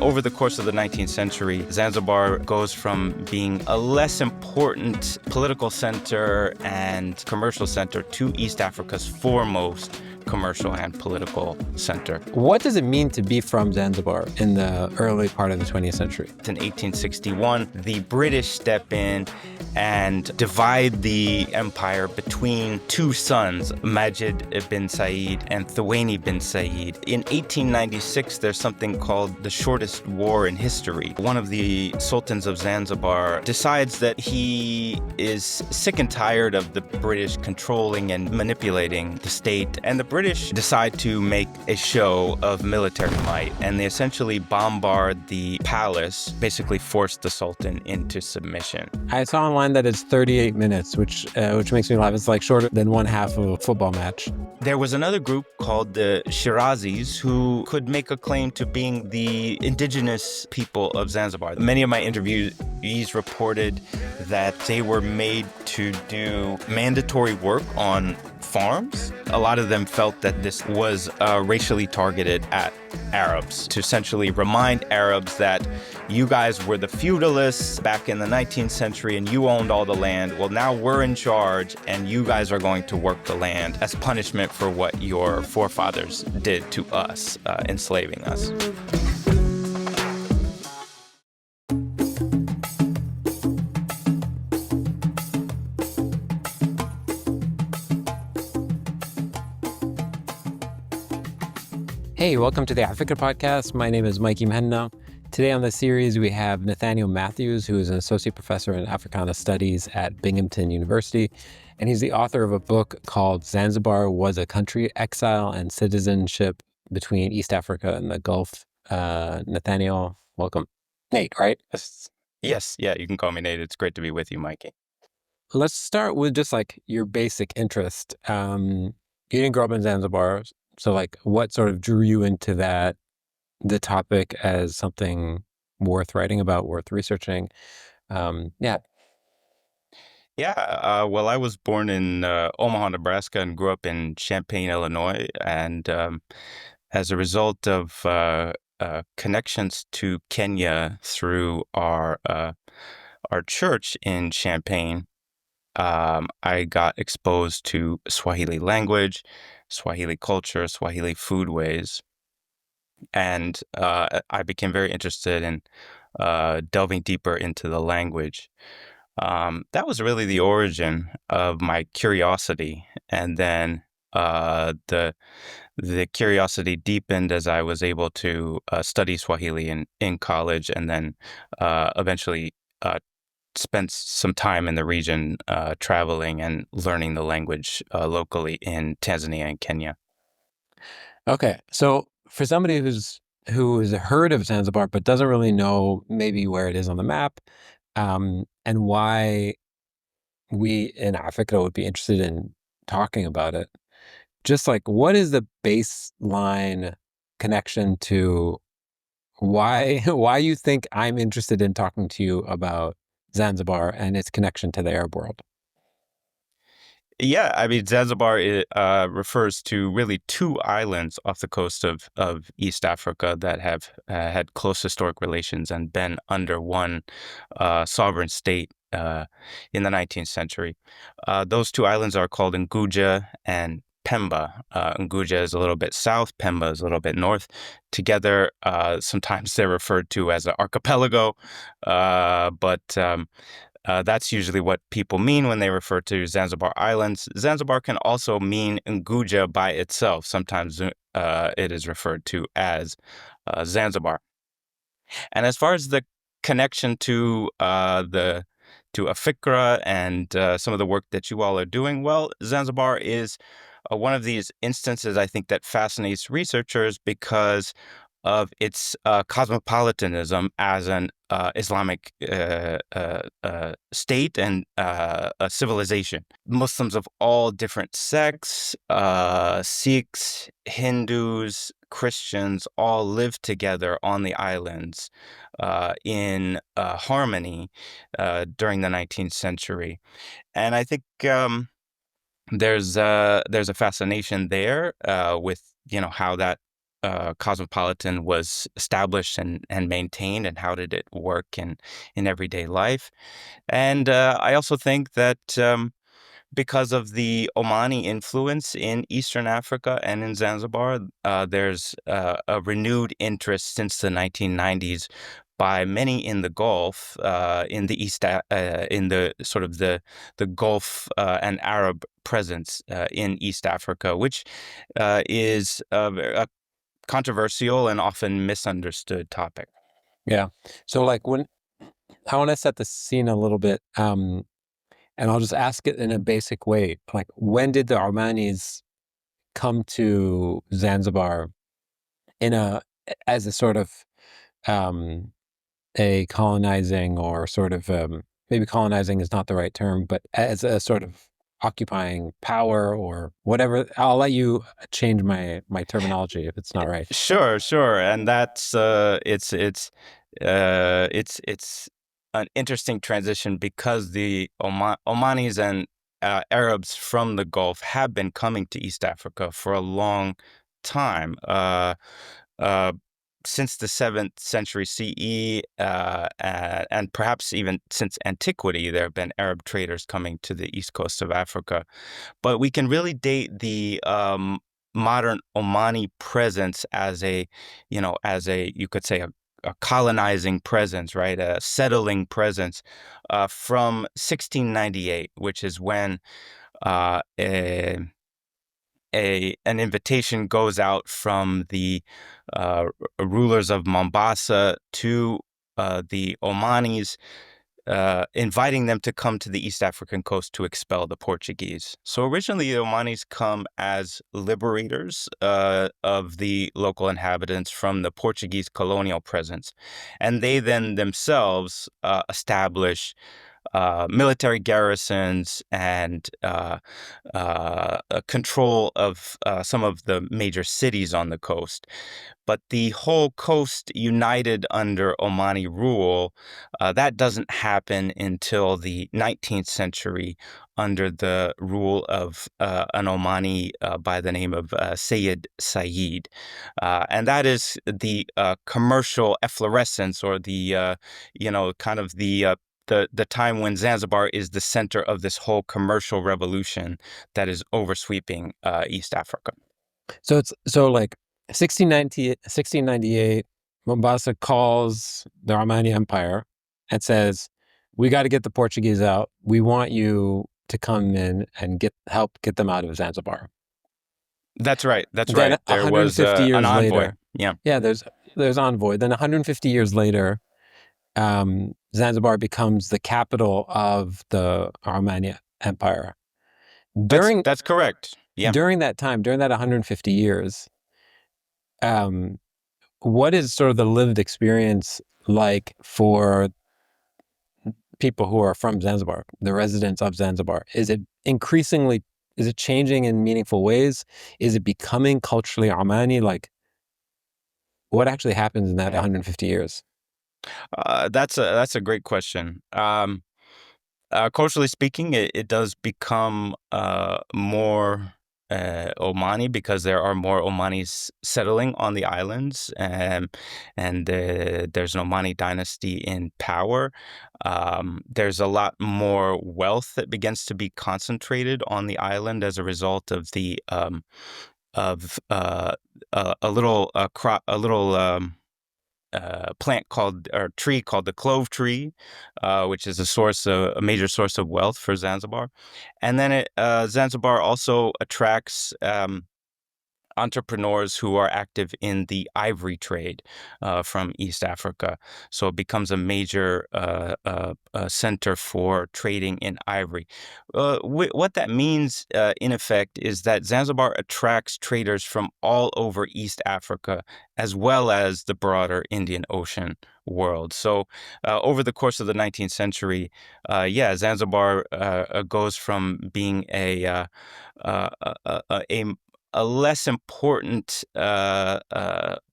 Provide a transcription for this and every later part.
Over the course of the 19th century, Zanzibar goes from being a less important political center and commercial center to East Africa's foremost commercial and political center. What does it mean to be from Zanzibar in the early part of the 20th century? In 1861, the British step in and divide the empire between two sons, Majid bin Said and Thuwaini bin Said. In 1896, there's something called the shortest war in history. One of the sultans of Zanzibar decides that he is sick and tired of the British controlling and manipulating the state, and the British decide to make a show of military might, and they essentially bombard the palace, basically force the sultan into submission. I saw online that it's 38 minutes, which makes me laugh. It's like shorter than one half of a football match. There was another group called the Shirazis who could make a claim to being the indigenous people of Zanzibar. Many of my interviewees reported that they were made to do mandatory work on farms. A lot of them felt that this was racially targeted at Arabs, to essentially remind Arabs that you guys were the feudalists back in the 19th century and you owned all the land. Well, now we're in charge and you guys are going to work the land as punishment for what your forefathers did to us, enslaving us. Hey, welcome to the Africa podcast. My name is Mikey Mhenna. Today on the series, we have Nathaniel Mathews, who is an associate professor in Africana Studies at Binghamton University. And he's the author of a book called Zanzibar Was a Country, Exile and Citizenship Between East Africa and the Gulf. Nathaniel, welcome. Nate, right? Yes, yeah, you can call me Nate. It's great to be with you, Mikey. Let's start with just like your basic interest. You didn't grow up in Zanzibar. So like what sort of drew you into the topic as something worth writing about, worth researching? Well, I was born in Omaha, Nebraska and grew up in Champaign, Illinois. And as a result of connections to Kenya through our church in Champaign, I got exposed to Swahili language, Swahili culture, Swahili foodways, and I became very interested in delving deeper into the language. That was really the origin of my curiosity, and then the curiosity deepened as I was able to study Swahili in college, and then eventually spent some time in the region traveling and learning the language locally in Tanzania and Kenya. Okay, so for somebody who has heard of Zanzibar but doesn't really know maybe where it is on the map, and why we in Africa would be interested in talking about it, just like what is the baseline connection to why you think I'm interested in talking to you about Zanzibar and its connection to the Arab world? Yeah, I mean, Zanzibar refers to really two islands off the coast of East Africa that have had close historic relations and been under one sovereign state in the 19th century. Those two islands are called Nguja and Pemba. Nguja is a little bit south, Pemba is a little bit north. Together, sometimes they're referred to as an archipelago, but that's usually what people mean when they refer to Zanzibar Islands. Zanzibar can also mean Nguja by itself. Sometimes it is referred to as Zanzibar. And as far as the connection to afikra and some of the work that you all are doing, well, Zanzibar is one of these instances, I think, that fascinates researchers because of its cosmopolitanism as an Islamic state and a civilization. Muslims of all different sects, Sikhs, Hindus, Christians, all live together on the islands in harmony during the 19th century. And I think there's a fascination there with how that cosmopolitan was established and maintained, and how did it work in everyday life. And I also think that because of the Omani influence in Eastern Africa and in Zanzibar, there's a renewed interest since the 1990s by many in the Gulf, in the in the sort of the Gulf and Arab presence in East Africa, which is a controversial and often misunderstood topic. Yeah. So like when I want to set the scene a little bit, and I'll just ask it in a basic way. Like, when did the Omanis come to Zanzibar in a as a sort of um, a colonizing, or sort of maybe colonizing is not the right term, but as a sort of occupying power or whatever? I'll let you change my terminology if it's not right. Sure, sure, and that's it's an interesting transition because the Omanis and Arabs from the Gulf have been coming to East Africa for a long time. Uh, since the 7th century CE, and perhaps even since antiquity, there have been Arab traders coming to the east coast of Africa. But we can really date the modern Omani presence as you could say, a colonizing presence, right? A settling presence from 1698, which is when uh, a, an invitation goes out from the rulers of Mombasa to the Omanis, inviting them to come to the East African coast to expel the Portuguese. So originally, the Omanis come as liberators of the local inhabitants from the Portuguese colonial presence, and they then themselves establish military garrisons and control of some of the major cities on the coast. But the whole coast united under Omani rule, that doesn't happen until the 19th century under the rule of an Omani by the name of Sayyid Said. And that is the commercial efflorescence, or the, kind of the time when Zanzibar is the center of this whole commercial revolution that is oversweeping East Africa. So it's like 1698, Mombasa calls the Omani Empire and says, "We got to get the Portuguese out. We want you to come in and help get them out of Zanzibar." That's right. That's Then right. There was 150 an years envoy. later, Yeah. yeah, there's envoy. Then 150 years later, Zanzibar becomes the capital of the Omani Empire. During That's correct. Yeah. during that time, during that 150 years, um, what is sort of the lived experience like for people who are from Zanzibar, the residents of Zanzibar? Is it changing in meaningful ways? Is it becoming culturally Omani? Like, what actually happens in that 150 years? That's a great question. Culturally speaking, it does become more Omani because there are more Omanis settling on the islands, and there's an Omani dynasty in power. There's a lot more wealth that begins to be concentrated on the island as a result of the of a little crop, a little plant called, or tree called the clove tree, which is a major source of wealth for Zanzibar. And then Zanzibar also attracts entrepreneurs who are active in the ivory trade from East Africa. So it becomes a major center for trading in ivory. What that means, in effect, is that Zanzibar attracts traders from all over East Africa, as well as the broader Indian Ocean world. So over the course of the 19th century, Zanzibar goes from being uh, a, a, a less important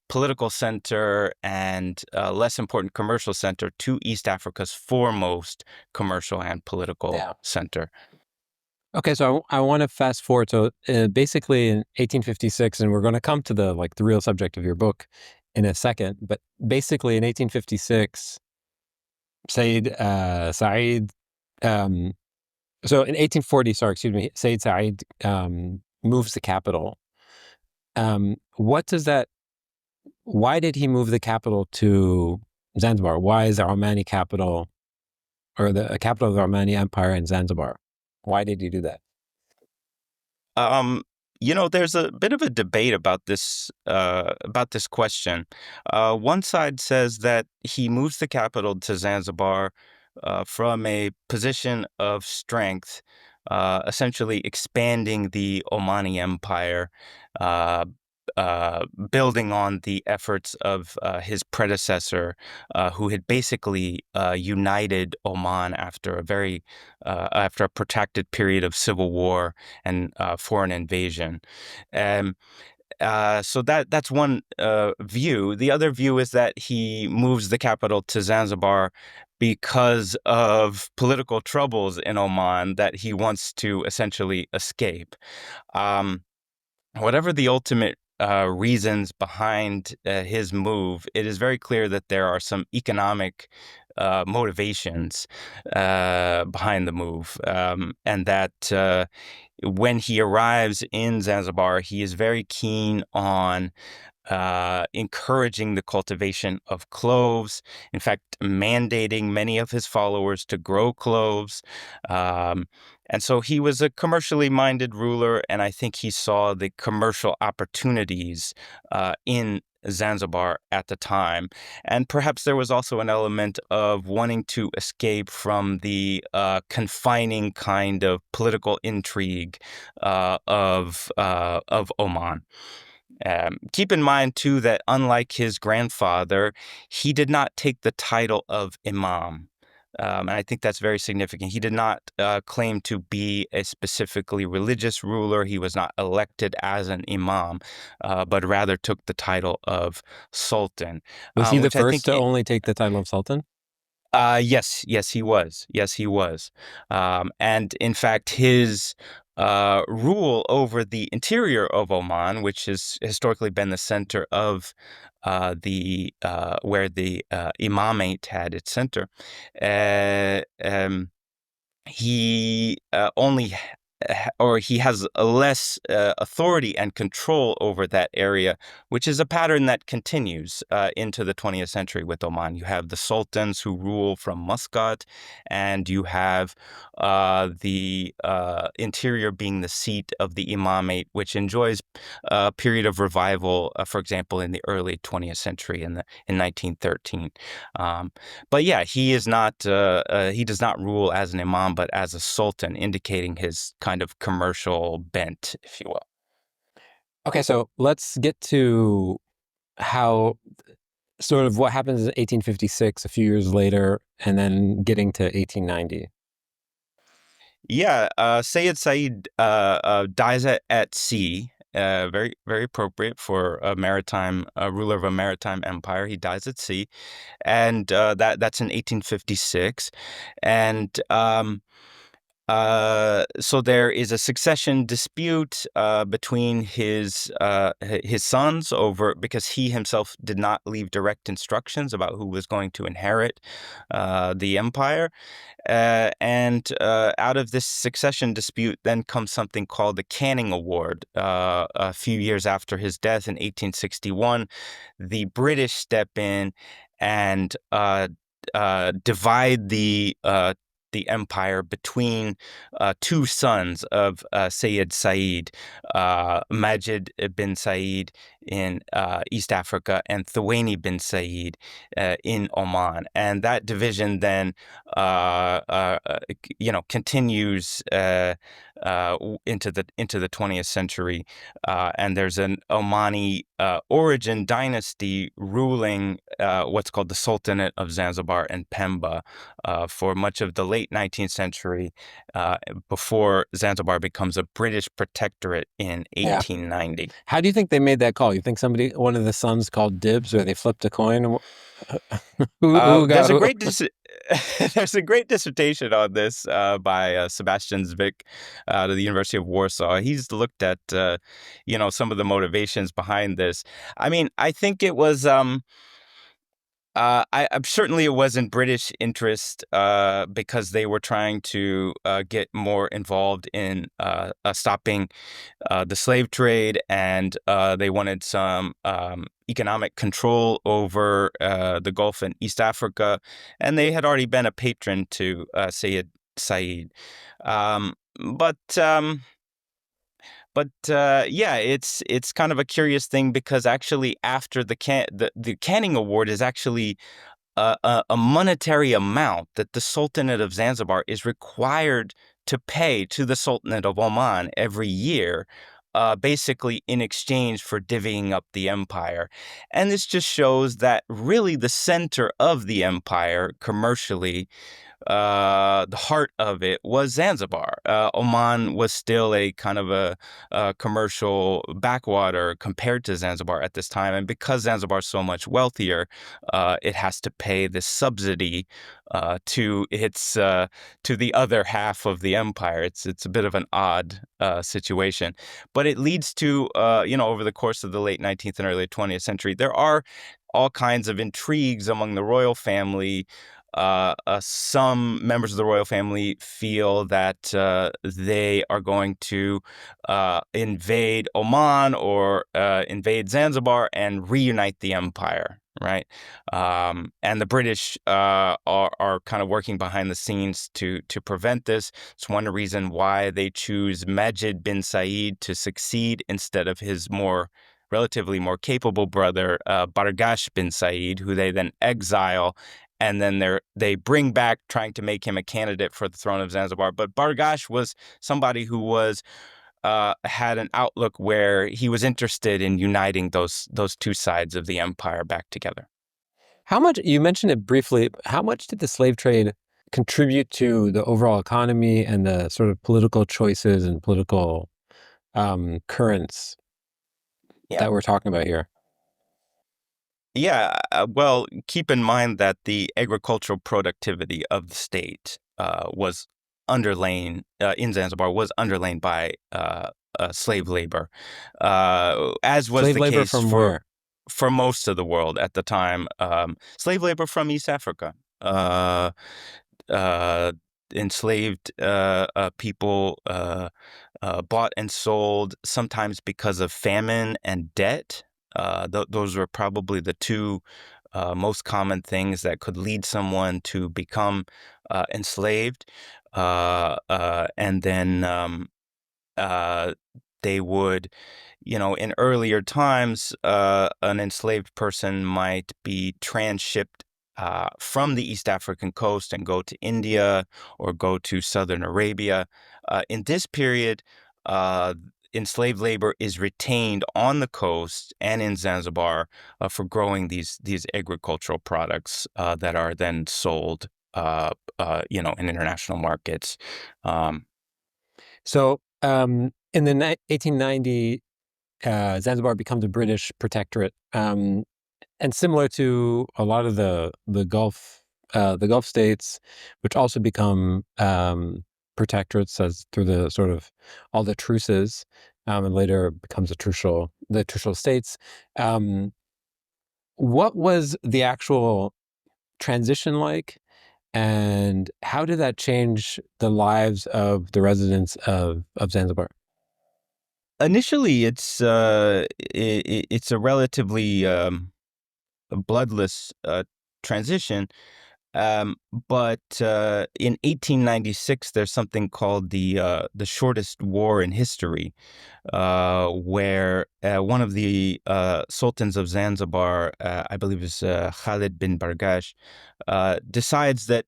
political center and less important commercial center to East Africa's foremost commercial and political Yeah. center. Okay, so I want to fast forward. So basically in 1856, and we're going to come to the real subject of your book in a second, but basically in 1856, Said, um, so in 1840, sorry, excuse me, Said Said moves the capital. What does that, why did he move the capital to Zanzibar? Why is the Omani capital, or the capital of the Omani Empire in Zanzibar? Why did he do that? Um, there's a bit of a debate about this question. One side says that he moves the capital to Zanzibar from a position of strength, essentially expanding the Omani Empire, uh, building on the efforts of his predecessor, who had basically united Oman after a protracted period of civil war and foreign invasion. Um, so that's one view. The other view is that he moves the capital to Zanzibar because of political troubles in Oman that he wants to essentially escape. Um, Whatever the ultimate reasons behind his move, it is very clear that there are some economic motivations behind the move, and that when he arrives in Zanzibar, he is very keen on encouraging the cultivation of cloves, in fact, mandating many of his followers to grow cloves. Um, and so he was a commercially minded ruler, and I think he saw the commercial opportunities in Zanzibar at the time. And perhaps there was also an element of wanting to escape from the confining kind of political intrigue of Oman. Keep in mind, too, that unlike his grandfather, he did not take the title of Imam. And I think that's very significant. He did not claim to be a specifically religious ruler. He was not elected as an Imam, but rather took the title of Sultan, Was he the which I first think to only take the title of Sultan? yes, he was. Yes, he was. And in fact, his rule over the interior of Oman, which has historically been the center of the where the imamate had its center, uh, um, he only or he has a less authority and control over that area, which is a pattern that continues into the 20th century with Oman. You have the sultans who rule from Muscat, and you have the interior being the seat of the imamate, which enjoys a period of revival, for example, in the early 20th century in 1913. Um, but yeah, he does not rule as an imam, but as a sultan, indicating his kind of commercial bent, if you will. Okay, so let's get to how sort of what happens in 1856, a few years later, and then getting to 1890. Yeah, Sayyid Said dies at sea. Very, very appropriate for a maritime ruler of a maritime empire. He dies at sea, and that's in 1856. And so there is a succession dispute between his sons over because he himself did not leave direct instructions about who was going to inherit the empire. And out of this succession dispute, then comes something called the Canning Award. A few years after his death in 1861, the British step in and divide the empire between two sons of Sayyid Said, Majid bin Said in East Africa and Thawani bin Said in Oman. And that division then, continues into the 20th century. And there's an Omani origin dynasty ruling what's called the Sultanate of Zanzibar and Pemba for much of the late 19th century uh, before Zanzibar becomes a British protectorate in Yeah. 1890. How do you think they made that call? You think one of the sons called dibs, or they flipped a coin? Who There's got a who? great there's a great dissertation on this by Sebastian Zwick out of the University of Warsaw. He's looked at some of the motivations behind this. I mean, I think it was certainly it was in British interest because they were trying to get more involved in stopping the slave trade, and they wanted some economic control over the Gulf and East Africa, and they had already been a patron to Sayed Said. Um, but yeah, it's kind of a curious thing because actually after the Canning Award is actually a monetary amount that the Sultanate of Zanzibar is required to pay to the Sultanate of Oman every year, basically in exchange for divvying up the empire. And this just shows that really the center of the empire commercially, the heart of it was Zanzibar. Oman was still a kind of a commercial backwater compared to Zanzibar at this time, and because Zanzibar is so much wealthier, it has to pay this subsidy to its to the other half of the empire. It's a bit of an odd situation, but it leads to over the course of the late 19th and early 20th century, there are all kinds of intrigues among the royal family. Some members of the royal family feel that they are going to invade Oman or invade Zanzibar and reunite the empire, right? And the British are kind of working behind the scenes to prevent this. It's one reason why they choose Majid bin Said to succeed instead of his relatively more capable brother, Bargash bin Said, who they then exile, and then they bring back trying to make him a candidate for the throne of Zanzibar. But Bargash was somebody who had an outlook where he was interested in uniting those two sides of the empire back together. How much, you mentioned it briefly, how much did the slave trade contribute to the overall economy and the sort of political choices and political currents Yeah. that we're talking about here? Yeah, well, keep in mind that the agricultural productivity of the state was underlain in Zanzibar was underlain by slave labor, as was Slave the labor case from where? for most of the world at the time. Slave labor from East Africa. Uh, Enslaved people bought and sold, sometimes because of famine and debt. Those were probably the two most common things that could lead someone to become enslaved. And then uh, they would, in earlier times, an enslaved person might be transshipped from the East African coast and go to India or go to Southern Arabia. In this period, uh, enslaved labor is retained on the coast and in Zanzibar for growing these agricultural products that are then sold, in international markets. Um, So in the 1890, Zanzibar becomes a British protectorate. And similar to a lot of the Gulf states, which also become protectorates as through the sort of all the truces, and later becomes the trucial states. Um, what was the actual transition like, and how did that change the lives of the residents of Zanzibar? Initially, it's a relatively bloodless transition. But in 1896, there's something called the shortest war in history, where one of the sultans of Zanzibar, I believe is Khalid bin Bargash, decides that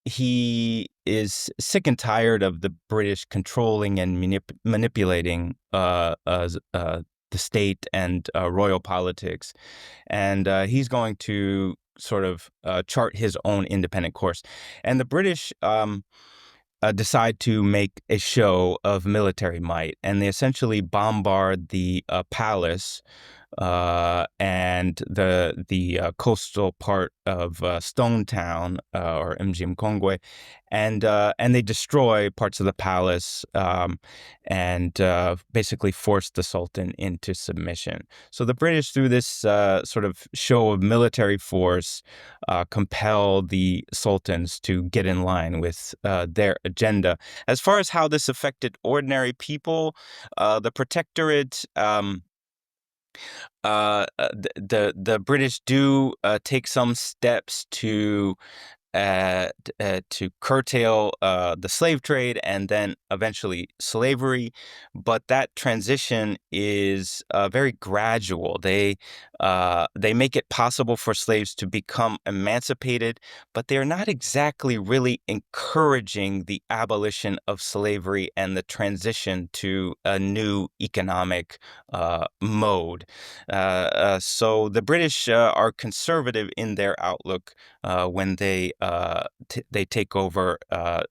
he is sick and tired of the British controlling and manipulating the state and royal politics, and he's going to sort of chart his own independent course. And the British decide to make a show of military might, and they essentially bombard the palace and the coastal part of Stone Town or Mji Mkongwe, and they destroy parts of the palace and basically force the Sultan into submission. So the British, through this sort of show of military force, compel the sultans to get in line with their agenda. As far as how this affected ordinary people, the Protectorate. The British do take some steps to curtail the slave trade and then eventually slavery, but that transition is very gradual. They make it possible for slaves to become emancipated, but they're not exactly really encouraging the abolition of slavery and the transition to a new economic mode. So the British are conservative in their outlook when they take over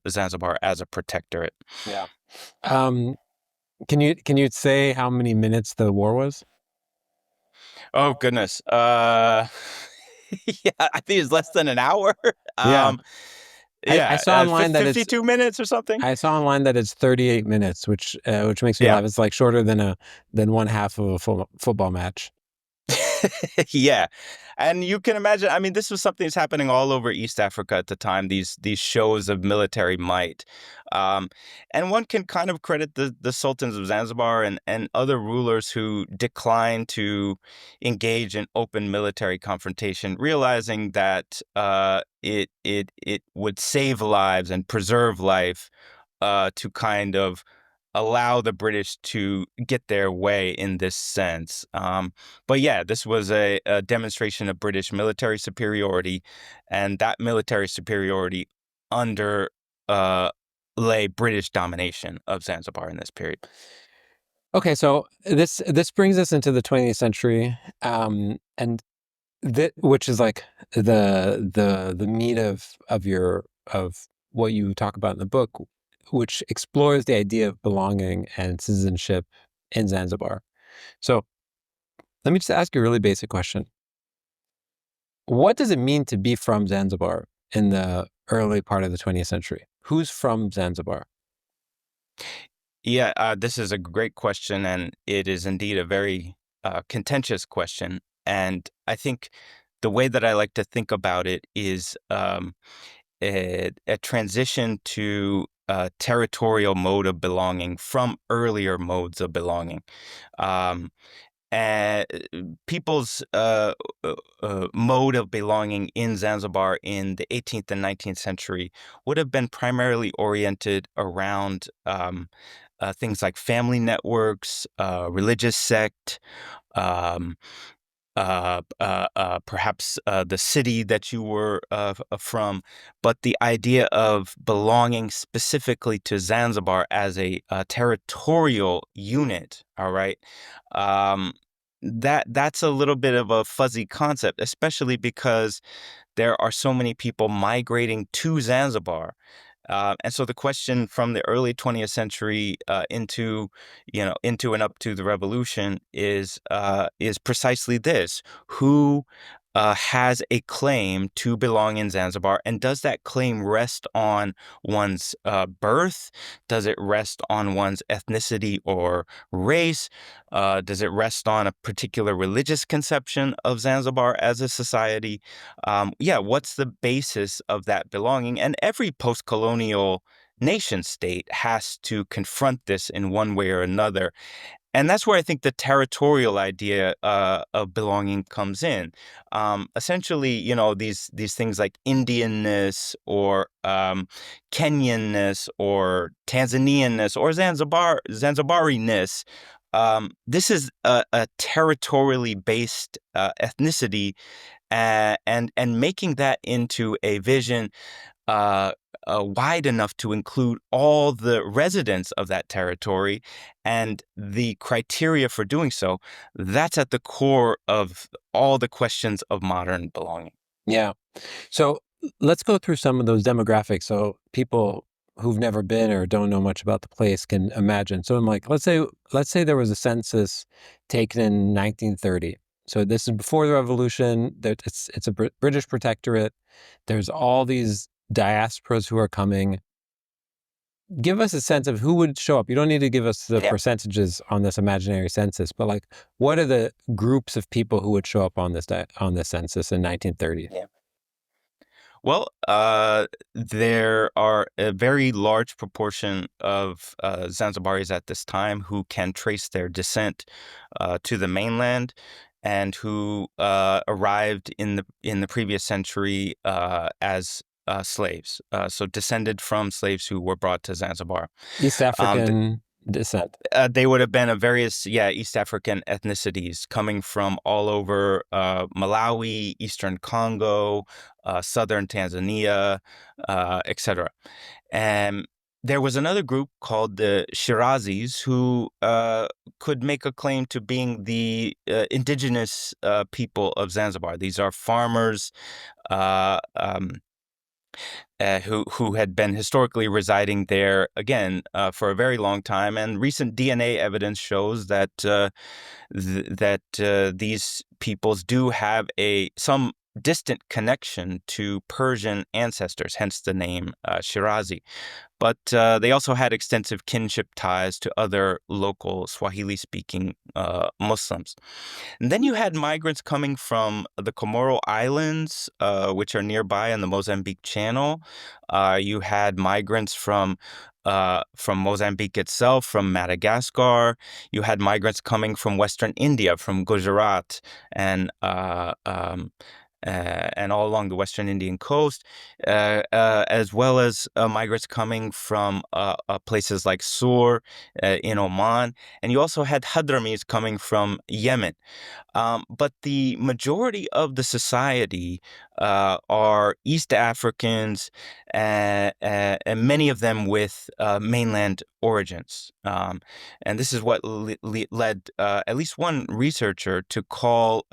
Zanzibar as a protectorate. Yeah. Can you say how many minutes the war was? Oh goodness. Yeah, I think it's less than an hour. Yeah. I Yeah, saw online that it's 52 minutes or something. I saw online that it's 38 minutes, which makes me Yeah. laugh. It's like shorter than one half of a football match. Yeah. And you can imagine, I mean, this was something that's happening all over East Africa at the time, these shows of military might. Um, and one can kind of credit the sultans of Zanzibar and other rulers who declined to engage in open military confrontation, realizing that it would save lives and preserve life to kind of allow the British to get their way in this sense. But yeah, this was a demonstration of British military superiority, and that military superiority under uh, lay British domination of Zanzibar in this period. Okay, so this brings us into the 20th century, and which is like the meat of what you talk about in the book, which explores the idea of belonging and citizenship in Zanzibar. So let me just ask you a really basic question. What does it mean to be from Zanzibar in the early part of the 20th century? Who's from Zanzibar? Yeah, this is a great question, and it is indeed a very contentious question. And I think the way that I like to think about it is a transition to a territorial mode of belonging from earlier modes of belonging. Um, and people's mode of belonging in Zanzibar in the 18th and 19th century would have been primarily oriented around things like family networks, religious sect, um, perhaps the city that you were from, but the idea of belonging specifically to Zanzibar as a territorial unit, all right, that's a little bit of a fuzzy concept, especially because there are so many people migrating to Zanzibar. And so the question from the early 20th century into, into and up to the revolution is precisely this: who has a claim to belong in Zanzibar, and does that claim rest on one's birth? Does it rest on one's ethnicity or race? Does it rest on a particular religious conception of Zanzibar as a society? Yeah, what's the basis of that belonging? And every post-colonial nation state has to confront this in one way or another. And that's where I think the territorial idea of belonging comes in. Essentially, these things like Indianness or Kenyanness or Tanzanianness or Zanzibariness. This is a territorially based ethnicity, and making that into a vision wide enough to include all the residents of that territory and the criteria for doing so, that's at the core of all the questions of modern belonging. Yeah. So let's go through some of those demographics so people who've never been or don't know much about the place can imagine. So I'm like, let's say there was a census taken in 1930. So this is before the revolution. That it's a British protectorate. There's all these diasporas who are coming. Give us a sense of who would show up. You don't need to give us the percentages on this imaginary census, but like, what are the groups of people who would show up on this census in 1930? Well, there are a very large proportion of Zanzibaris at this time who can trace their descent to the mainland, and who arrived in the previous century as slaves. So descended from slaves who were brought to Zanzibar. East Um, African descent. they would have been of various, East African ethnicities coming from all over Malawi, Eastern Congo, southern Tanzania, etc. And there was another group called the Shirazis who could make a claim to being the indigenous people of Zanzibar. These are farmers. Uh, um, who had been historically residing there again for a very long time, and recent DNA evidence shows that these peoples do have some distant connection to Persian ancestors, hence the name Shirazi. But they also had extensive kinship ties to other local Swahili-speaking Muslims. And then you had migrants coming from the Comoro Islands, which are nearby in the Mozambique Channel. You had migrants from Mozambique itself, from Madagascar. You had migrants coming from Western India, from Gujarat, and and all along the Western Indian coast, as well as migrants coming from places like Sur in Oman. And you also had Hadramis coming from Yemen. But the majority of the society are East Africans, and many of them with mainland origins. And this is what led at least one researcher to call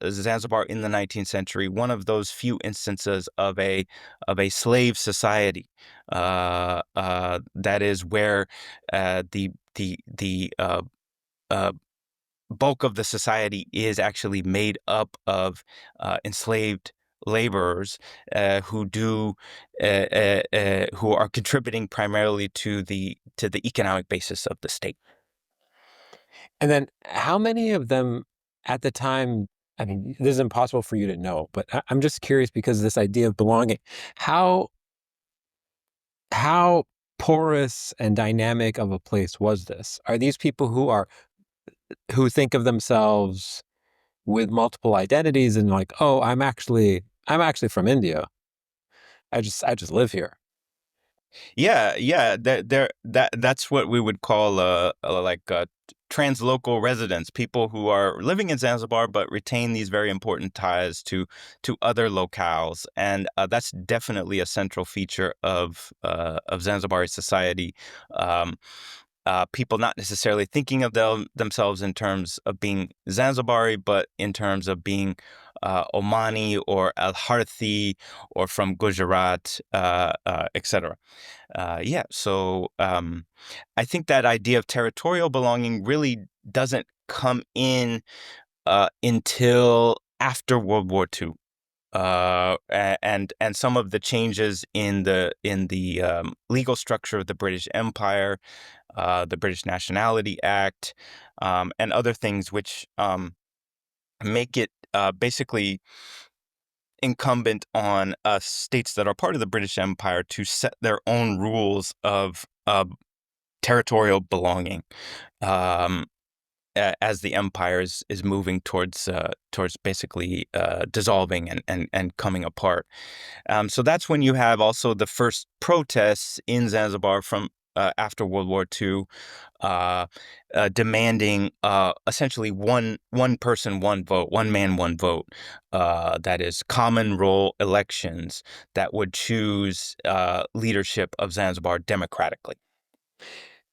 Zanzibar in the 19th century one of those few instances of a slave society. That is where the bulk of the society is actually made up of enslaved laborers who are contributing primarily to the economic basis of the state. And then how many of them at the time, I mean, this is impossible for you to know, but I'm just curious because this idea of belonging, how how porous and dynamic of a place was this? Are these people who think of themselves with multiple identities and like, oh, I'm actually from India. I just live here. Yeah. That's what we would call like translocal residents, people who are living in Zanzibar but retain these very important ties to other locales, and that's definitely a central feature of Zanzibari society. Um, People not necessarily thinking of themselves in terms of being Zanzibari, but in terms of being Omani or Al Harthi or from Gujarat, etc. So I think that idea of territorial belonging really doesn't come in until after World War II. And some of the changes in the legal structure of the British Empire, the British Nationality Act, and other things which make it basically incumbent on states that are part of the British Empire to set their own rules of territorial belonging, um, as the empire is moving towards basically dissolving and coming apart. So that's when you have also the first protests in Zanzibar from after World War II, uh, demanding essentially one person, one vote, one man, one vote. That is common role elections that would choose leadership of Zanzibar democratically.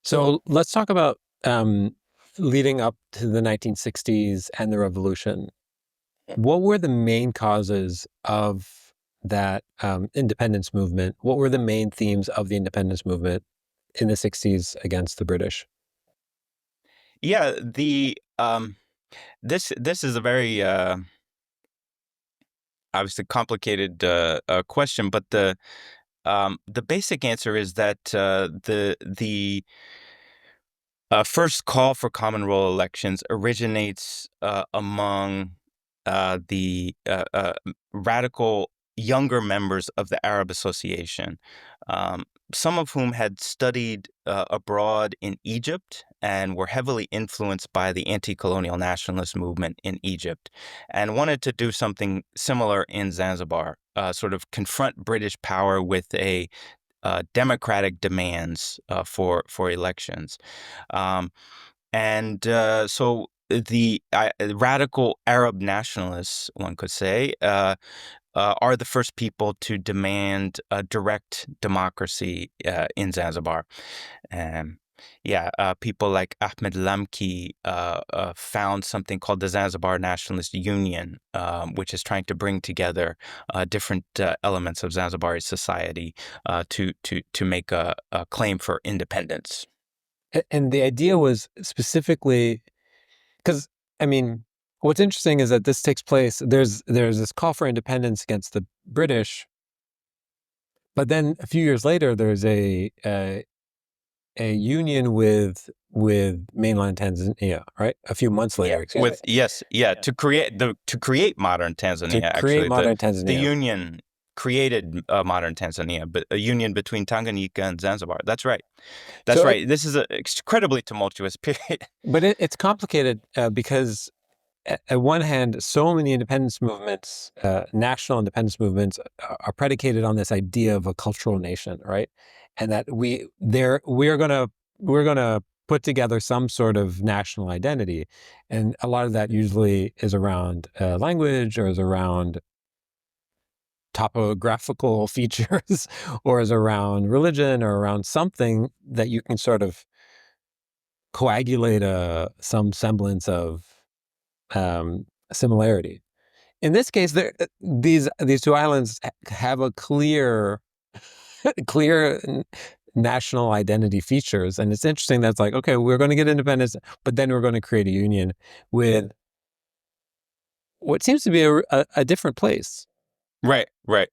So let's talk about leading up to the 1960s and the revolution. What were the main causes of that independence movement? What were the main themes of the independence movement in the 60s against the British? Yeah, the this is a very obviously complicated question, but the basic answer is that the first call for common role elections originates among the radical younger members of the Arab Association, um, some of whom had studied abroad in Egypt and were heavily influenced by the anti-colonial nationalist movement in Egypt, and wanted to do something similar in Zanzibar, sort of confront British power with a democratic demands for elections. Um, and so the radical Arab nationalists, one could say, are the first people to demand a direct democracy in Zanzibar. Um, yeah, people like Ahmed Lamki found something called the Zanzibar Nationalist Union, which is trying to bring together different elements of Zanzibari society to make a claim for independence. And the idea was specifically because, I mean, what's interesting is that this takes place. There's this call for independence against the British, but then a few years later, there's a union with mainland Tanzania, right? A few months Yeah, later, excuse me, with yes, yeah, to create modern to Tanzania, create actually, modern the Tanzania. union created modern Tanzania, but a union between Tanganyika and Zanzibar. That's right. That's So, right. This is an incredibly tumultuous period. but it's complicated because at one hand, so many independence movements, national independence movements, are predicated on this idea of a cultural nation, right? And that we're gonna put together some sort of national identity, and a lot of that usually is around language or is around topographical features or is around religion or around something that you can sort of coagulate some semblance of similarity. In this case, these two islands have a clear national identity features, and it's interesting that it's like, okay, we're going to get independence, but then we're going to create a union with what seems to be a different place. Right, right.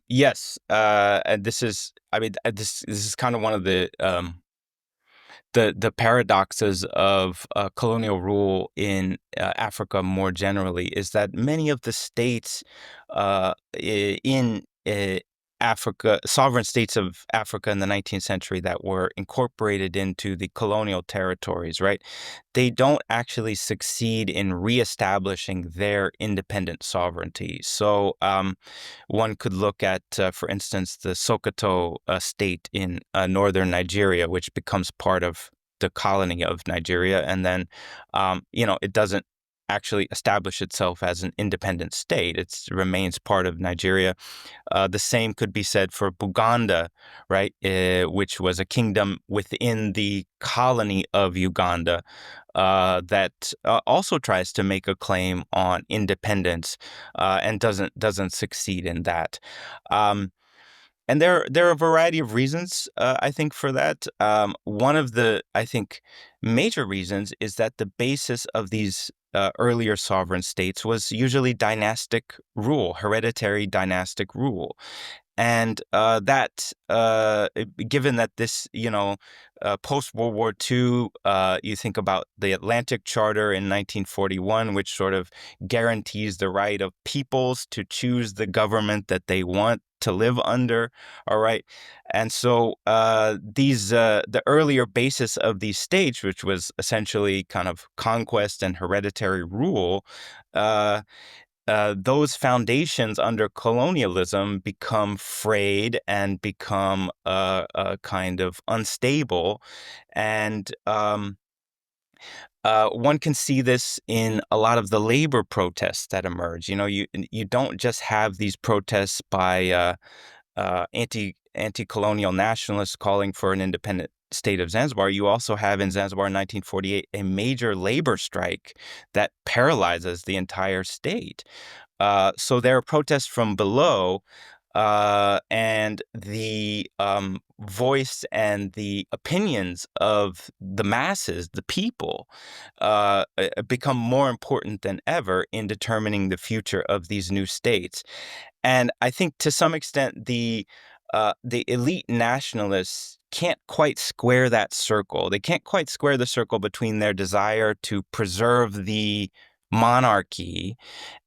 Yes, and this is, I mean, this is kind of one of the paradoxes of colonial rule in Africa more generally is that many of the states in Africa, sovereign states of Africa in the 19th century that were incorporated into the colonial territories, right? They don't actually succeed in reestablishing their independent sovereignty. So one could look at, for instance, the Sokoto state in northern Nigeria, which becomes part of the colony of Nigeria, and then, it doesn't actually establish itself as an independent state. It remains part of Nigeria. The same could be said for Buganda, right, which was a kingdom within the colony of Uganda that also tries to make a claim on independence and doesn't succeed in that. Um, and there are a variety of reasons, I think, for that. One of the, I think, major reasons is that the basis of these earlier sovereign states was usually dynastic rule, hereditary dynastic rule. And given that this, post World War II, you think about the Atlantic Charter in 1941, which sort of guarantees the right of peoples to choose the government that they want to live under. All right. And so the earlier basis of these states, which was essentially kind of conquest and hereditary rule, uh, those foundations under colonialism become frayed and become kind of unstable. And one can see this in a lot of the labor protests that emerge. You don't just have these protests by anti-colonial nationalists calling for an independent state of Zanzibar. You also have in Zanzibar in 1948 a major labor strike that paralyzes the entire state. So there are protests from below, and the voice and the opinions of the masses, the people, become more important than ever in determining the future of these new states. And I think to some extent the elite nationalists can't quite square that circle. They can't quite square the circle between their desire to preserve the monarchy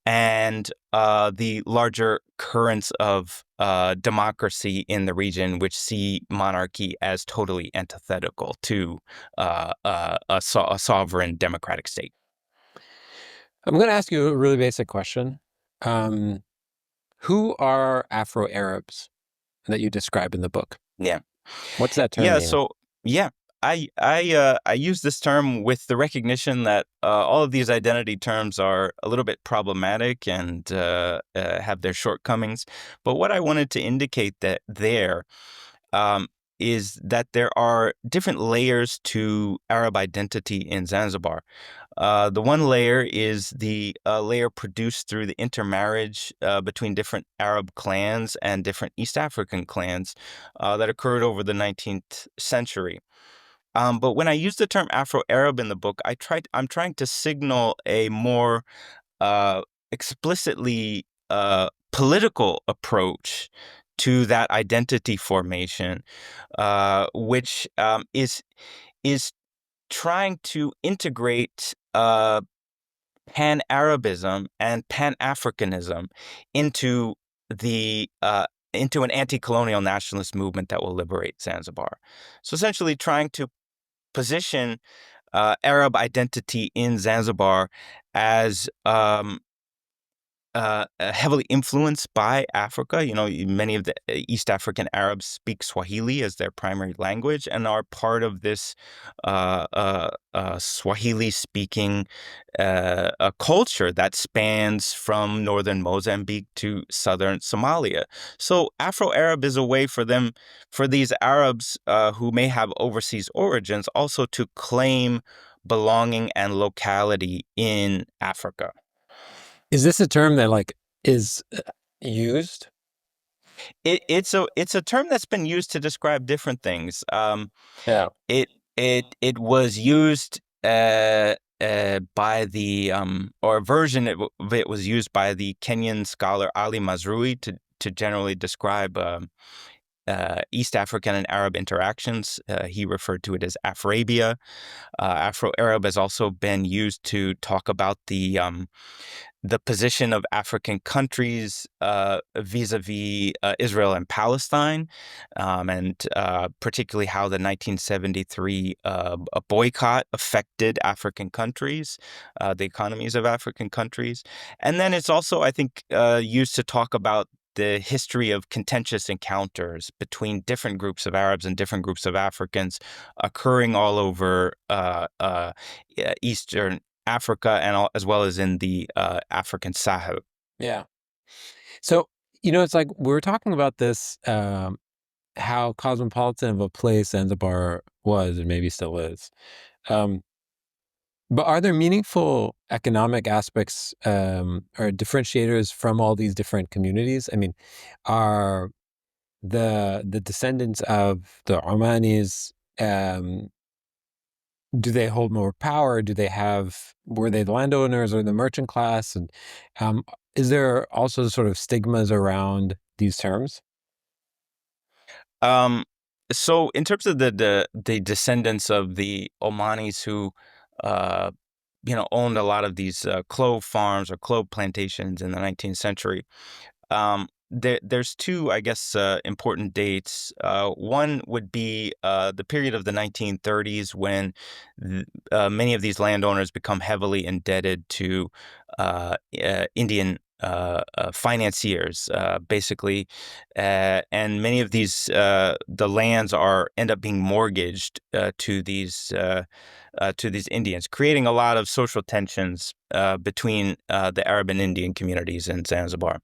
and the larger currents of democracy in the region, which see monarchy as totally antithetical to a sovereign democratic state. I'm going to ask you a really basic question. Um, who are Afro-Arabs that you describe in the book? Yeah. What's that term Yeah, mean? so yeah, I use this term with the recognition that all of these identity terms are a little bit problematic and have their shortcomings. But what I wanted to indicate that there um, is that there are different layers to Arab identity in Zanzibar. The one layer is the layer produced through the intermarriage between different Arab clans and different East African clans that occurred over the 19th century. But when I use the term Afro-Arab in the book, I'm trying to signal a more uh, explicitly political approach to that identity formation, which is trying to integrate Pan-Arabism and Pan-Africanism into the into an anti-colonial nationalist movement that will liberate Zanzibar. So essentially, trying to position Arab identity in Zanzibar as heavily influenced by Africa. You know, many of the East African Arabs speak Swahili as their primary language and are part of this Swahili-speaking a culture that spans from northern Mozambique to southern Somalia. So Afro-Arab is a way for them, for these Arabs who may have overseas origins, also to claim belonging and locality in Africa. Is this a term that like is used? It's a term that's been used to describe different things. Yeah. It it was used by the or a version of it was used by the Kenyan scholar Ali Mazrui to generally describe East African and Arab interactions. He referred to it as Afrabia. Afro-Arab has also been used to talk about the position of African countries vis-a-vis Israel and Palestine, and particularly how the 1973 a boycott affected African countries, the economies of African countries. And then it's also, I think, used to talk about the history of contentious encounters between different groups of Arabs and different groups of Africans occurring all over Eastern Africa and as well as in the African Sahel. Yeah. So, it's like we were talking about this, how cosmopolitan of a place Zanzibar was and maybe still is. Um, but are there meaningful economic aspects or differentiators from all these different communities? I mean, are the descendants of the Omanis, do they hold more power? Were they the landowners or the merchant class? And um, is there also sort of stigmas around these terms? Um, so in terms of the descendants of the Omanis who uh, owned a lot of these clove farms or clove plantations in the 19th century. There's two, I guess, important dates. One would be the period of the 1930s when many of these landowners become heavily indebted to Indian financiers, basically, and many of these the lands end up being mortgaged to these Indians, creating a lot of social tensions between the Arab and Indian communities in Zanzibar.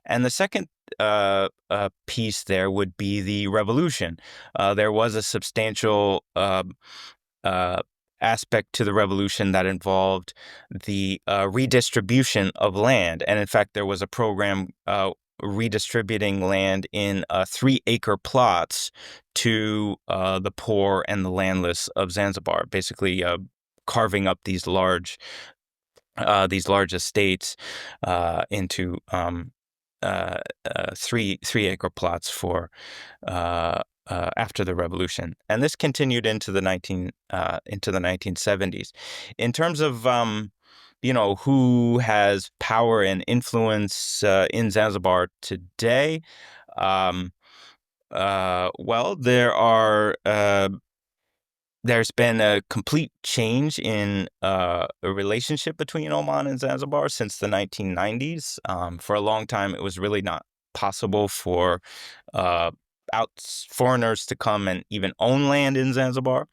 And the second piece there would be the revolution. There was a substantial aspect to the revolution that involved the redistribution of land. And in fact, there was a program redistributing land in 3-acre plots to the poor and the landless of Zanzibar, basically carving up these large estates into 3-acre plots for after the revolution, and this continued into the 1970s. In terms of who has power and influence in Zanzibar today, um, well, there's been a complete change in a relationship between Oman and Zanzibar since the 1990s. For a long time, it was really not possible for uh, foreigners to come and even own land in Zanzibar.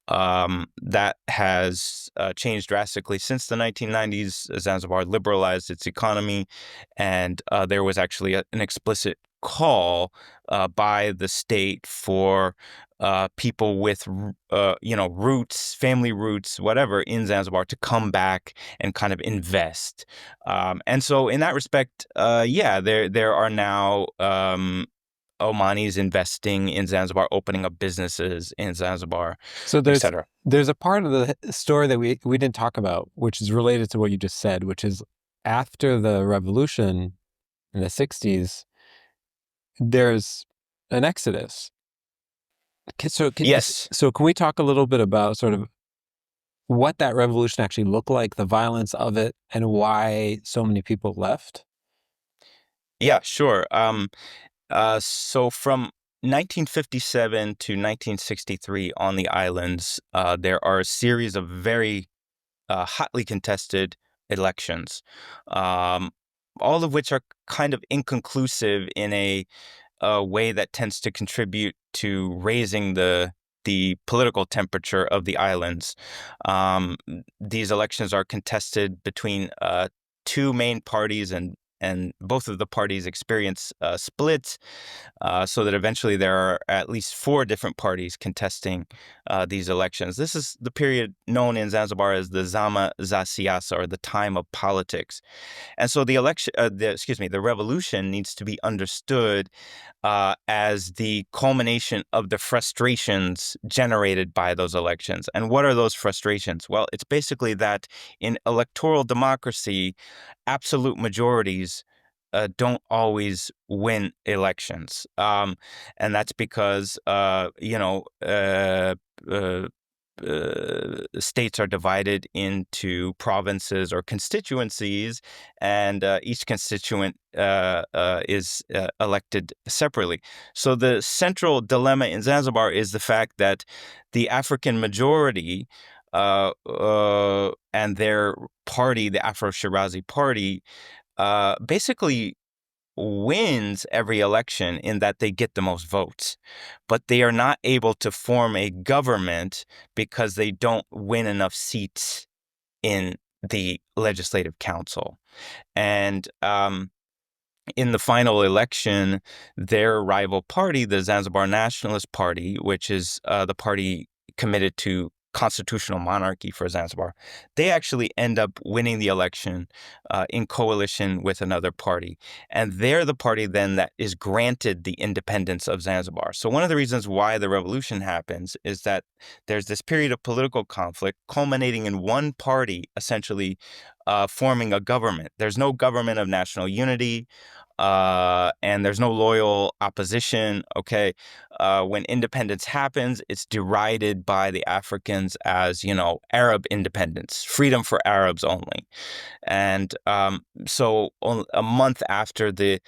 That has changed drastically since the 1990s. Zanzibar liberalized its economy, and there was actually an explicit call by the state for people with, roots, family roots, whatever, in Zanzibar to come back and kind of invest. And so, in that respect, yeah, there are now Omanis investing in Zanzibar, opening up businesses in Zanzibar, So etc. there's a part of the story that we didn't talk about, which is related to what you just said, which is after the revolution in the 60s, there's an exodus. Yes. So can we talk a little bit about sort of what that revolution actually looked like, the violence of it, and why so many people left? Yeah, sure. So from 1957 to 1963 on the islands, there are a series of very hotly contested elections, um, all of which are kind of inconclusive in a way that tends to contribute to raising the political temperature of the islands. These elections are contested between two main parties, and both of the parties experience splits, so that eventually there are at least four different parties contesting these elections. This is the period known in Zanzibar as the Zama za Siasa, or the time of politics. And so the revolution needs to be understood as the culmination of the frustrations generated by those elections. And what are those frustrations? Well, it's basically that in electoral democracy, absolute majorities don't always win elections. And that's because, states are divided into provinces or constituencies, and each constituent is elected separately. So the central dilemma in Zanzibar is the fact that the African majority and their party, the Afro-Shirazi Party, basically wins every election in that they get the most votes, but they are not able to form a government because they don't win enough seats in the legislative council. And in the final election, their rival party, the Zanzibar Nationalist Party, which is the party committed to constitutional monarchy for Zanzibar, they actually end up winning the election in coalition with another party. And they're the party then that is granted the independence of Zanzibar. So one of the reasons why the revolution happens is that there's this period of political conflict culminating in one party essentially forming a government. There's no government of national unity, and there's no loyal opposition. Okay, when independence happens, it's derided by the Africans as, Arab independence, freedom for Arabs only. And so a month after the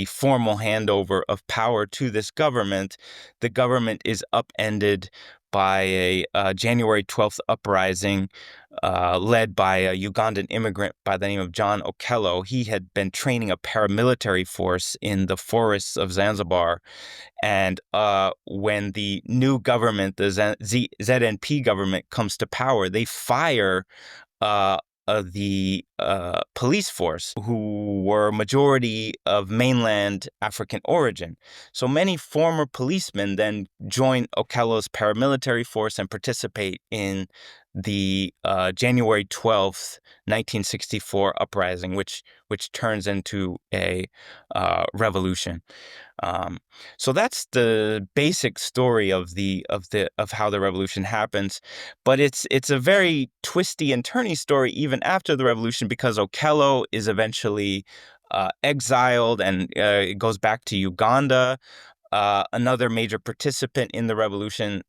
formal handover of power to this government, the government is upended by a January 12th uprising led by a Ugandan immigrant by the name of John Okello. He had been training a paramilitary force in the forests of Zanzibar. And when the new government, the ZNP government, comes to power, they fire the police force who were majority of mainland African origin. So many former policemen then join Okello's paramilitary force and participate in the January 12th, 1964 uprising, which turns into a revolution. Um, so that's the basic story of how the revolution happens, but it's a very twisty and turny story even after the revolution, because Okello is eventually exiled and it goes back to Uganda. Another major participant in the revolution,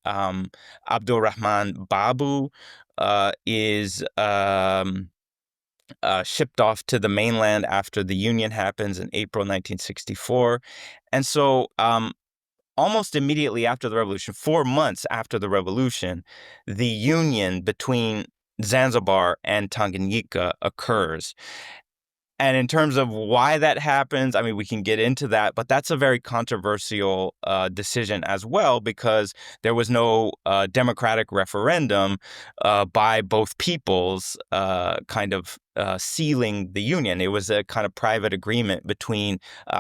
Abdulrahman Babu, is shipped off to the mainland after the union happens in April 1964. And so almost immediately after the revolution, 4 months after the revolution, the union between Zanzibar and Tanganyika occurs. And in terms of why that happens, I mean, we can get into that, but that's a very controversial decision as well, because there was no democratic referendum by both peoples kind of sealing the union. It was a kind of private agreement between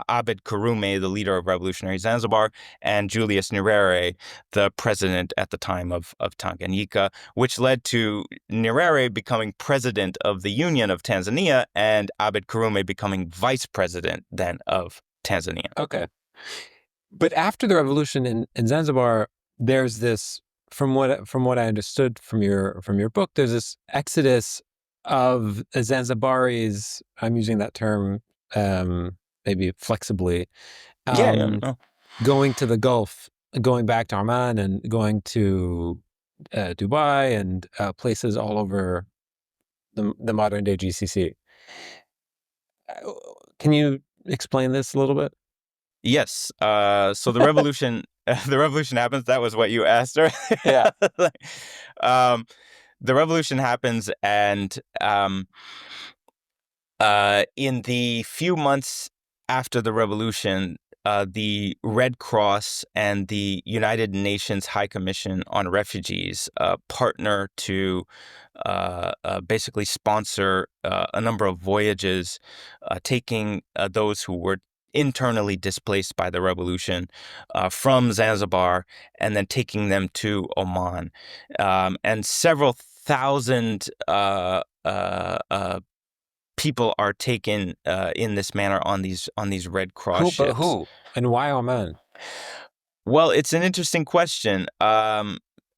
Abed Karume, the leader of Revolutionary Zanzibar, and Julius Nyerere, the president at the time of Tanganyika, which led to Nyerere becoming president of the Union of Tanzania and Abed Karume becoming vice president then of Tanzania. Okay. But after the revolution in Zanzibar, there's this, from what I understood from your book, there's this exodus of Zanzibaris. I'm using that term maybe flexibly. Yeah. No. Going to the Gulf, going back to Oman, and going to Dubai and places all over the modern day GCC. Can you explain this a little bit? Yes. So the revolution, the revolution happens. That was what you asked, right? Yeah. um, the revolution happens, and in the few months after the revolution, the Red Cross and the United Nations High Commission on Refugees partner to basically sponsor a number of voyages, taking those who were internally displaced by the revolution from Zanzibar and then taking them to Oman. And several thousand people are taken in this manner on these Red Cross ships. But who? And why Oman? Well, it's an interesting question.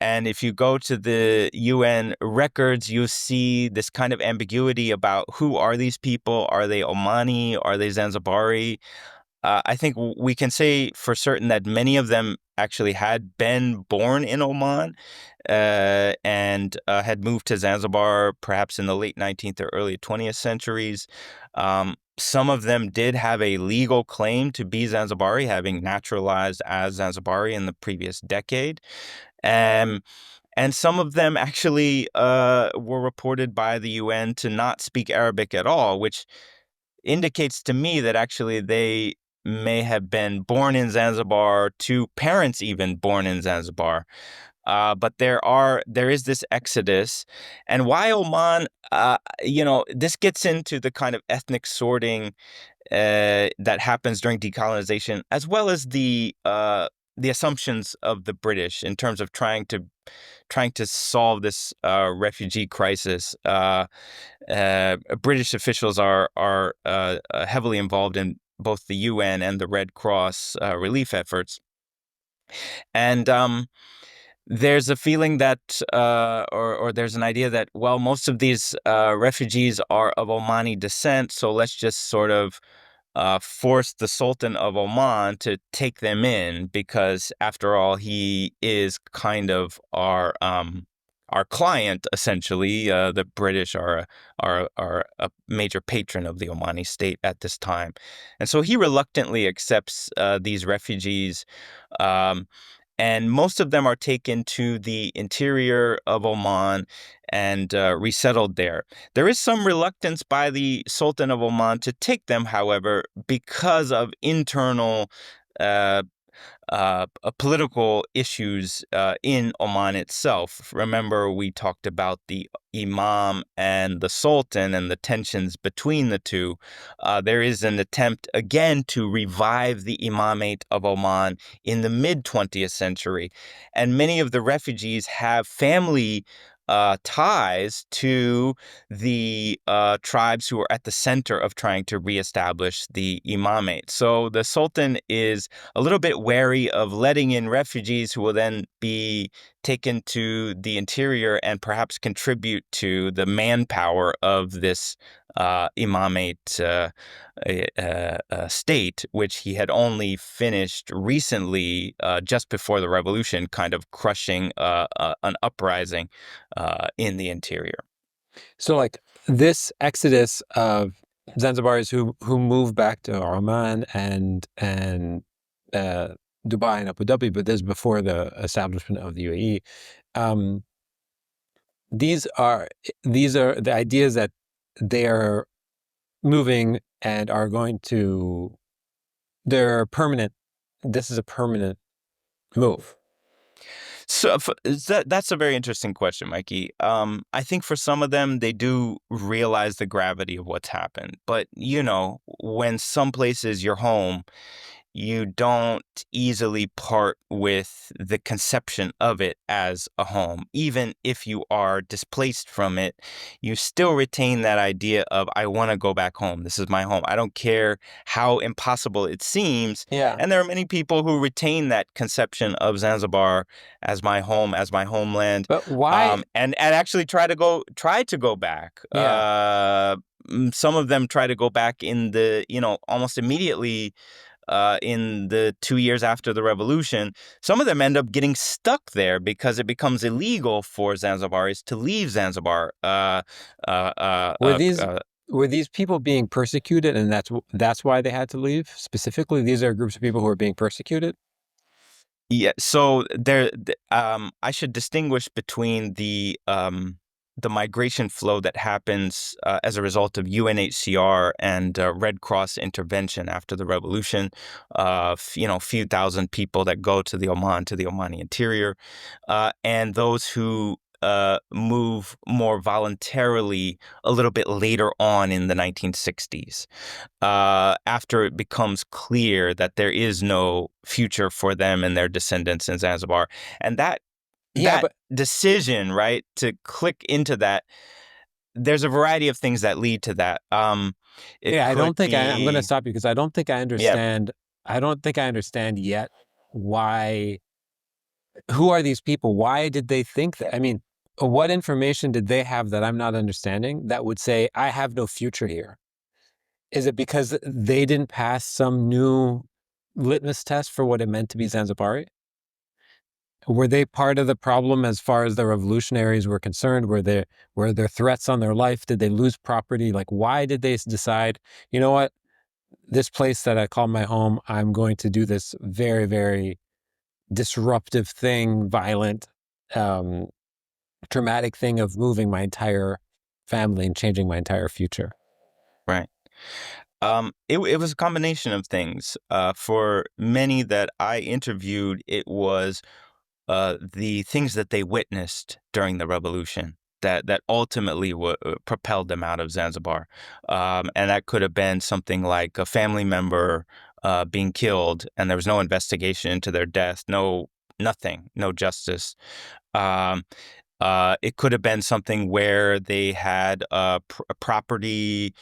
And if you go to the UN records, you see this kind of ambiguity about who are these people? Are they Omani? Are they Zanzibari? I think we can say for certain that many of them actually had been born in Oman and had moved to Zanzibar perhaps in the late 19th or early 20th centuries. Some of them did have a legal claim to be Zanzibari, having naturalized as Zanzibari in the previous decade. And some of them actually were reported by the UN to not speak Arabic at all, which indicates to me that actually they may have been born in Zanzibar to parents even born in Zanzibar. But there is this exodus. And why Oman? This gets into the kind of ethnic sorting that happens during decolonization, as well as the assumptions of the British in terms of trying to solve this refugee crisis. British officials are heavily involved in both the UN and the Red Cross relief efforts, and there's a feeling that, or there's an idea that, well, most of these refugees are of Omani descent, so let's just sort of force the Sultan of Oman to take them in, because after all, he is kind of our client, essentially. The British are a major patron of the Omani state at this time, and so he reluctantly accepts these refugees. And most of them are taken to the interior of Oman and resettled there. There is some reluctance by the Sultan of Oman to take them, however, because of internal political issues in Oman itself. Remember, we talked about the Imam and the Sultan and the tensions between the two. There is an attempt again to revive the imamate of Oman in the mid 20th century. And many of the refugees have family ties to the tribes who are at the center of trying to reestablish the imamate. So the Sultan is a little bit wary of letting in refugees who will then be taken to the interior and perhaps contribute to the manpower of this imamate state, which he had only finished recently, just before the revolution, kind of crushing an uprising in the interior. So like this exodus of Zanzibaris who moved back to Oman and Dubai and Abu Dhabi, but this is before the establishment of the UAE. Um, these are the ideas that they are moving and are going to, they're permanent. This is a permanent move. So that's a very interesting question, Mikey. I think for some of them, they do realize the gravity of what's happened. But, when some place is your home, you don't easily part with the conception of it as a home. Even if you are displaced from it, you still retain that idea of, I want to go back home. This is my home. I don't care how impossible it seems. Yeah. And there are many people who retain that conception of Zanzibar as my home, as my homeland, But why? and actually try to go back. Yeah. Some of them try to go back in the, almost immediately in the 2 years after the revolution. Some of them end up getting stuck there because it becomes illegal for Zanzibaris to leave Zanzibar. Uh, uh, Were uh, these uh, were these people being persecuted, and that's why they had to leave? Specifically, these are groups of people who are being persecuted. yeah, so I should distinguish between the migration flow that happens as a result of UNHCR and Red Cross intervention after the revolution. Few thousand people that go to the Omani interior, and those who move more voluntarily a little bit later on in the 1960s, after it becomes clear that there is no future for them and their descendants in Zanzibar. And Yeah, that but decision, right, to click into that, there's a variety of things that lead to that. It yeah, I could don't think I'm going to be, stop you because I don't think I yeah, understand. I don't think I understand yet why. Who are these people? Why did they think that? I mean, what information did they have that I'm not understanding that would say I have no future here? Is it because they didn't pass some new litmus test for what it meant to be Zanzibari? Were they part of the problem as far as the revolutionaries were concerned? Were there threats on their life? Did they lose property? Like, why did they decide, you know what, this place that I call my home, I'm going to do this very, very disruptive thing, violent, um, traumatic thing of moving my entire family and changing my entire future? right. It was a combination of things. For many that I interviewed, it was the things that they witnessed during the revolution that ultimately propelled them out of Zanzibar. And that could have been something like a family member being killed, and there was no investigation into their death, nothing, no justice. Um, it could have been something where they had property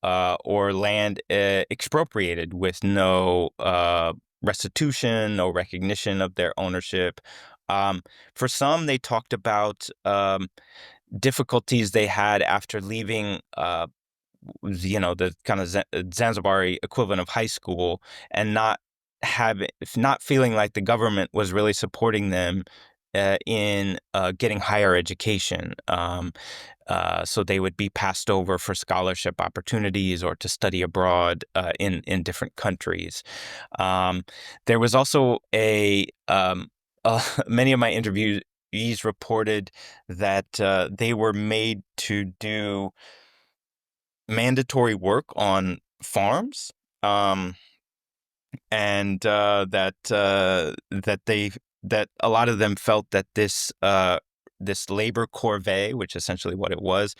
or land expropriated with no restitution, no recognition of their ownership. Um, for some, they talked about difficulties they had after leaving, the kind of Zanzibari equivalent of high school, and not feeling like the government was really supporting them in getting higher education. So they would be passed over for scholarship opportunities or to study abroad in different countries. Um, there was also many of my interviewees reported that they were made to do mandatory work on farms. Um, and that a lot of them felt that this labor corvée, which essentially what it was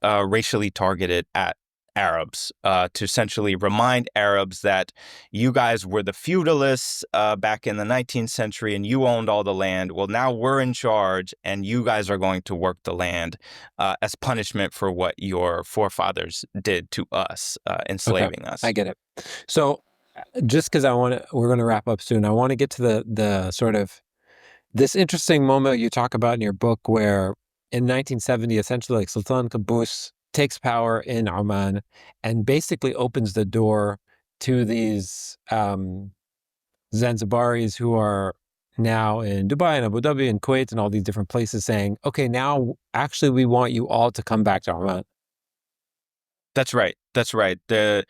racially targeted at Arabs, to essentially remind Arabs that you guys were the feudalists back in the 19th century and you owned all the land. Well, now we're in charge and you guys are going to work the land as punishment for what your forefathers did to us, Okay, enslaving I us. get it. So just because we're going to wrap up soon, I want to get to the sort of this interesting moment you talk about in your book where in 1970, essentially like Sultan Qaboos takes power in Oman and basically opens the door to these Zanzibaris who are now in Dubai and Abu Dhabi and Kuwait and all these different places saying, okay, now actually we want you all to come back to Oman. That's right. That's right. The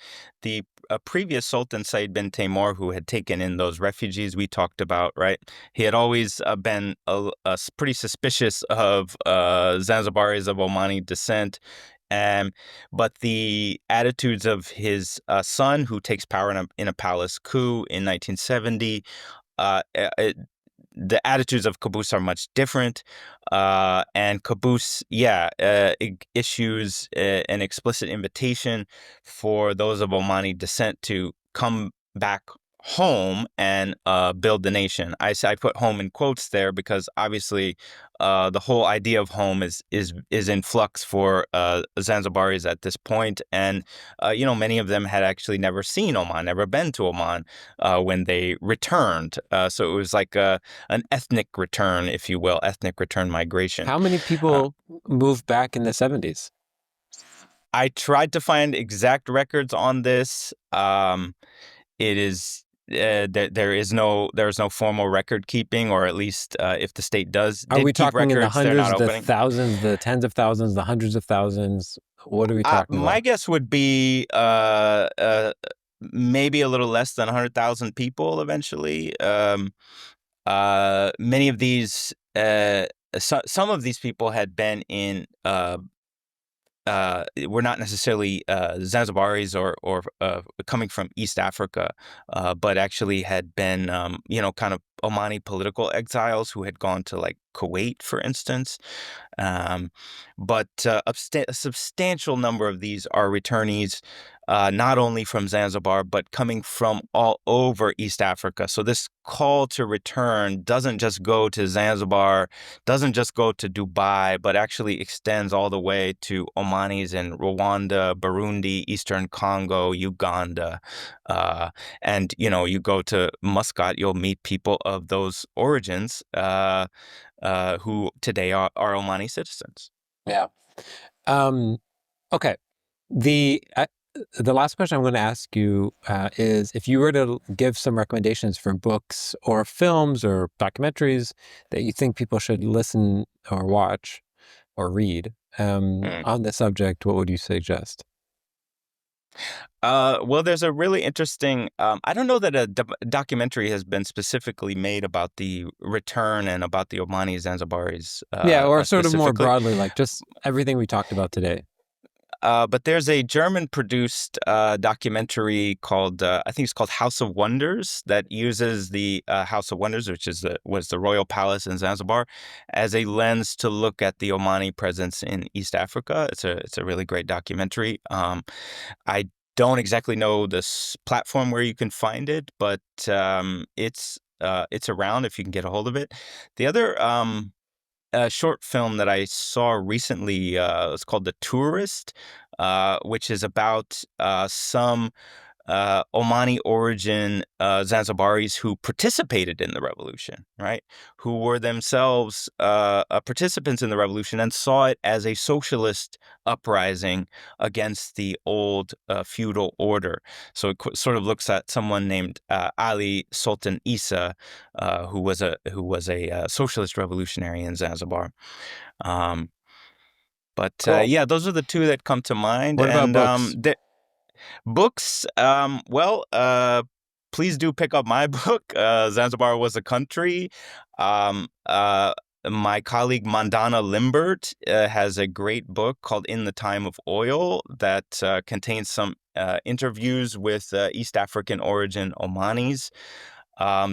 previous Sultan Said bin Taimur, who had taken in those refugees we talked about, right? He had always been pretty suspicious of Zanzibaris of Omani descent. Um, but the attitudes of his son, who takes power in a palace coup in 1970, uh, it, the attitudes of Caboose are much different. And Caboose, yeah, issues an explicit invitation for those of Omani descent to come back home and build the nation. I put home in quotes there because obviously the whole idea of home is in flux for Zanzibaris at this point, and many of them had actually never seen Oman, never been to Oman when they returned. So it was like an ethnic return, if you will, ethnic return migration. How many Uh, people moved back in the 70s? I tried to find exact records on this. It is there is no formal record keeping, or at least if the state Are we did keep talking in the records, they're not hundreds, the opening. thousands, the tens of thousands, the hundreds of thousands? What are we talking My about? guess would be maybe a little less than 100,000 people eventually. Many of these, some of these people had been in were not necessarily Zanzibaris or coming from East Africa, but actually had been, kind of Omani political exiles who had gone to like Kuwait, for instance. Um, but a substantial number of these are returnees, not only from Zanzibar, but coming from all over East Africa. So this call to return doesn't just go to Zanzibar, doesn't just go to Dubai, but actually extends all the way to Omanis in Rwanda, Burundi, Eastern Congo, Uganda. Uh, and, you go to Muscat, you'll meet people of those origins who today are Omani citizens. Yeah. Um, okay. The uh, the last question I'm going to ask you is if you were to give some recommendations for books or films or documentaries that you think people should listen or watch or read Mm. on this subject, what would you suggest? Well, there's a really interesting. I don't know that a documentary has been specifically made about the return and about the Omani Zanzibaris Yeah, or sort of more specifically. broadly, like just everything we talked about today. But there's a German-produced documentary called, I think it's called House of Wonders, that uses the House of Wonders, which was the royal palace in Zanzibar, as a lens to look at the Omani presence in East Africa. It's a really great documentary. I don't exactly know this platform where you can find it, but it's around if you can get a hold of it. The other a short film that I saw recently. It's called The Tourist, which is about some Omani origin Zanzibaris who participated in the revolution, right? Who were themselves participants in the revolution and saw it as a socialist uprising against the old feudal order. So it sort of looks at someone named Ali Sultan Isa, who was a socialist revolutionary in Zanzibar. Um, but Cool. yeah, those are the two that come to mind, What about and books? books, well, please do pick up my book, Zanzibar Was a Country. My colleague Mandana Limbert has a great book called In the Time of Oil that contains some interviews with East African origin Omanis.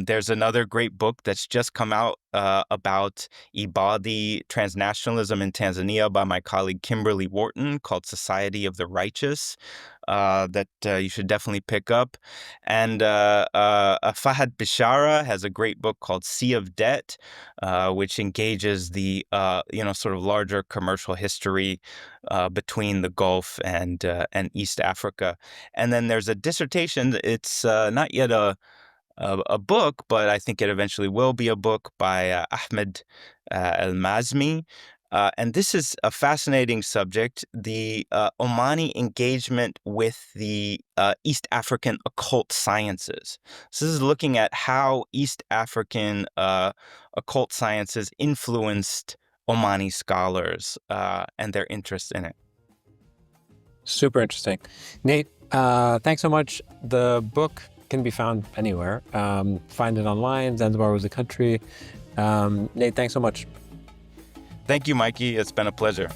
There's another great book that's just come out about Ibadi transnationalism in Tanzania by my colleague Kimberly Wharton called Society of the Righteous that you should definitely pick up. And Fahad Bishara has a great book called Sea of Debt, which engages the sort of larger commercial history between the Gulf and East Africa. And then there's a dissertation. It's not yet a book, but I think it eventually will be a book by Ahmed El-Mazmi. And this is a fascinating subject, the Omani engagement with the East African occult sciences. So this is looking at how East African occult sciences influenced Omani scholars and their interest in it. Super interesting. Nate, thanks so much. The book can be found anywhere. Find it online. Zanzibar Was a Country. Nate, thanks so much. Thank you, Mikey. It's been a pleasure.